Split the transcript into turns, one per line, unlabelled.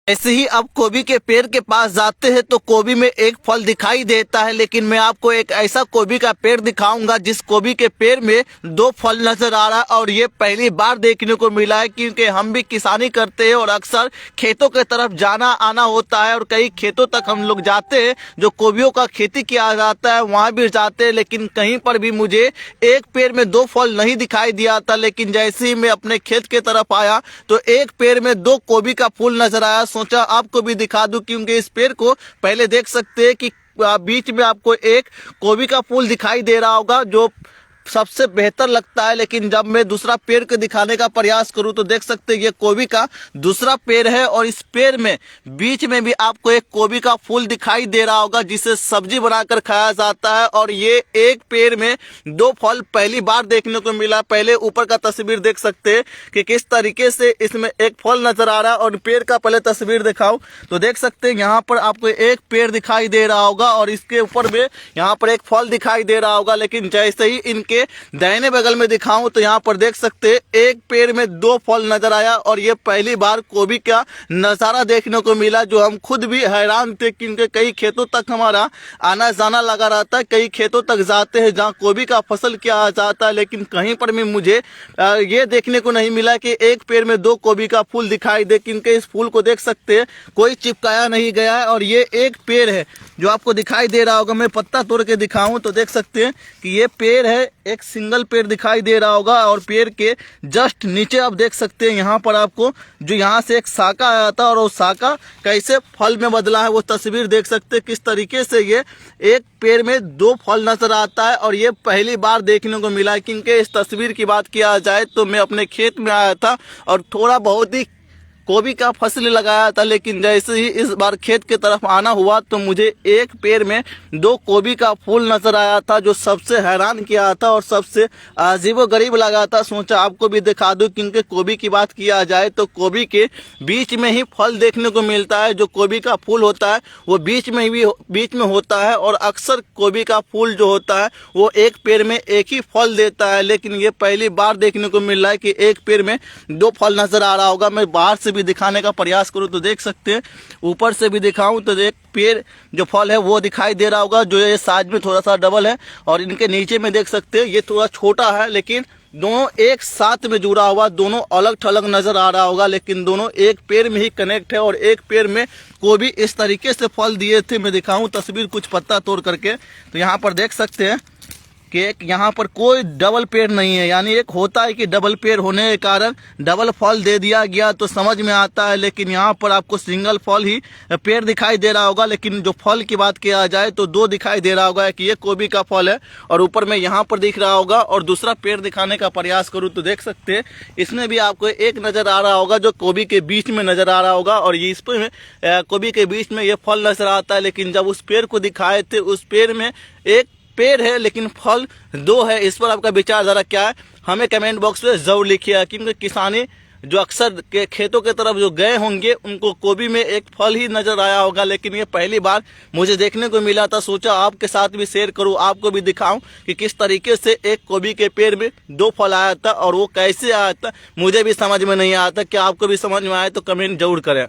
ऐसे ही अब गोभी के पेड़ के पास जाते हैं तो गोभी में एक फल दिखाई देता है, लेकिन मैं आपको एक ऐसा गोभी का पेड़ दिखाऊंगा जिस गोभी के पेड़ में दो फल नजर आ रहा है। और ये पहली बार देखने को मिला है, क्योंकि हम भी किसानी करते हैं और अक्सर खेतों के तरफ जाना आना होता है और कई खेतों तक हम लोग जाते हैं जो गोभियों का खेती किया जाता है, वहां भी जाते हैं। लेकिन कहीं पर भी मुझे एक पेड़ में दो फल नहीं दिखाई दिया था, लेकिन जैसे ही मैं अपने खेत के तरफ आया तो एक पेड़ में दो गोभी का फूल नजर आया। सोचा आपको भी दिखा दूं, क्योंकि इस पेड़ को पहले देख सकते हैं कि बीच में आपको एक गोभी का फूल दिखाई दे रहा होगा जो सबसे बेहतर लगता है। लेकिन जब मैं दूसरा पेड़ को दिखाने का प्रयास करूं तो देख सकते हैं ये गोभी का दूसरा पेड़ है और इस पेड़ में बीच में भी आपको एक गोभी का फूल दिखाई दे रहा होगा जिसे सब्जी बनाकर खाया जाता है। और ये एक पेड़ में दो फल पहली बार देखने को मिला। पहले ऊपर का तस्वीर देख सकते हैं कि किस तरीके से इसमें एक फल नजर आ रहा है। और पेड़ का पहले तस्वीर दिखाऊं तो देख सकते हैं यहाँ पर आपको एक पेड़ दिखाई दे रहा होगा और इसके ऊपर में यहाँ पर एक फल दिखाई दे रहा होगा। लेकिन जैसे ही इनके दाहिने बगल में दिखाऊं तो यहाँ पर देख सकते हैं एक पेड़ में दो फल नजर आया। और ये पहली बार गोभी का नजारा देखने को मिला जो हम खुद भी हैरान थे, क्योंकि कई खेतों तक हमारा आना जाना लगा रहता है, कई खेतों तक जाते हैं जहाँ गोभी का फसल किया जाता है, लेकिन कहीं पर भी मुझे ये देखने को नहीं मिला कि एक पेड़ में दो गोभी का फूल दिखाई दे। क्योंकि इस फूल को देख सकते हैं कोई चिपकाया नहीं गया है और ये एक पेड़ है जो आपको दिखाई दे रहा होगा। मैं पत्ता तोड़ के दिखाऊं तो देख सकते हैं कि ये पेड़ है, एक सिंगल पेड़ दिखाई दे रहा होगा। और पेड़ के जस्ट नीचे आप देख सकते हैं यहाँ पर आपको जो यहाँ से एक शाखा आया था और वो शाखा कैसे फल में बदला है वो तस्वीर देख सकते हैं। किस तरीके से ये एक पेड़ में दो फल नजर आता है और ये पहली बार देखने को मिला है। क्योंकि इस तस्वीर की बात किया जाए तो मैं अपने खेत में आया था और थोड़ा बहुत ही गोभी का फसल लगाया था, लेकिन जैसे ही इस बार खेत की तरफ आना हुआ तो मुझे एक पेड़ में दो गोभी का फूल नजर आया था जो सबसे हैरान किया था और सबसे अजीबोगरीब लगा था। सोचा आपको भी दिखा दूं, क्योंकि गोभी की बात किया जाए तो गोभी के बीच में ही फल देखने को मिलता है। जो गोभी का फूल होता है वो बीच में होता है और अक्सर गोभी का फूल जो होता है वो एक पेड़ में एक ही फल देता है। लेकिन ये पहली बार देखने को मिल रहा है कि एक पेड़ में दो फल नजर आ रहा होगा। मैं बाहर से भी दिखाने का प्रयास करूं तो देख सकते हैं, ऊपर से भी दिखाऊं तो एक पेड़ जो फल है वो दिखाई दे रहा होगा जो ये साइज में थोड़ा सा डबल है। और इनके नीचे में देख सकते हैं ये थोड़ा छोटा है, लेकिन दोनों एक साथ में जुड़ा हुआ, दोनों अलग थलग नजर आ रहा होगा, लेकिन दोनों एक पेड़ में ही कनेक्ट है। और एक पेड़ में गोभी इस तरीके से फल दिए थे। मैं दिखाऊं तस्वीर कुछ पत्ता तोड़ करके तो यहाँ पर देख सकते हैं कि यहाँ पर कोई डबल पेड़ नहीं है, यानी एक होता है कि डबल पेड़ होने के कारण डबल फल दे दिया गया तो समझ में आता है। लेकिन यहाँ पर आपको सिंगल फल ही पेड़ दिखाई दे रहा होगा। लेकिन जो फल की बात किया जाए तो दो दिखाई दे रहा होगा कि ये गोभी का फल है और ऊपर में यहाँ पर दिख रहा होगा। और दूसरा पेड़ दिखाने का प्रयास करूँ तो देख सकते हैं इसमें भी आपको एक नजर आ रहा होगा जो गोभी के बीच में नजर आ रहा होगा और ये इस पर गोभी के बीच में ये फल नजर आता है। लेकिन जब उस पेड़ को दिखाए थे उस पेड़ में एक पेड़ है लेकिन फल दो है। इस पर आपका विचार जरा क्या है हमें कमेंट बॉक्स में जरूर लिखिए, क्योंकि किसानी जो अक्सर के खेतों के तरफ जो गए होंगे उनको गोभी में एक फल ही नजर आया होगा। लेकिन ये पहली बार मुझे देखने को मिला था, सोचा आपके साथ भी शेयर करूं, आपको भी दिखाऊं कि किस तरीके से एक गोभी के पेड़ में दो फल आया था और वो कैसे आया था मुझे भी समझ में नहीं आया था। क्या आपको भी समझ में आया तो कमेंट जरूर करें।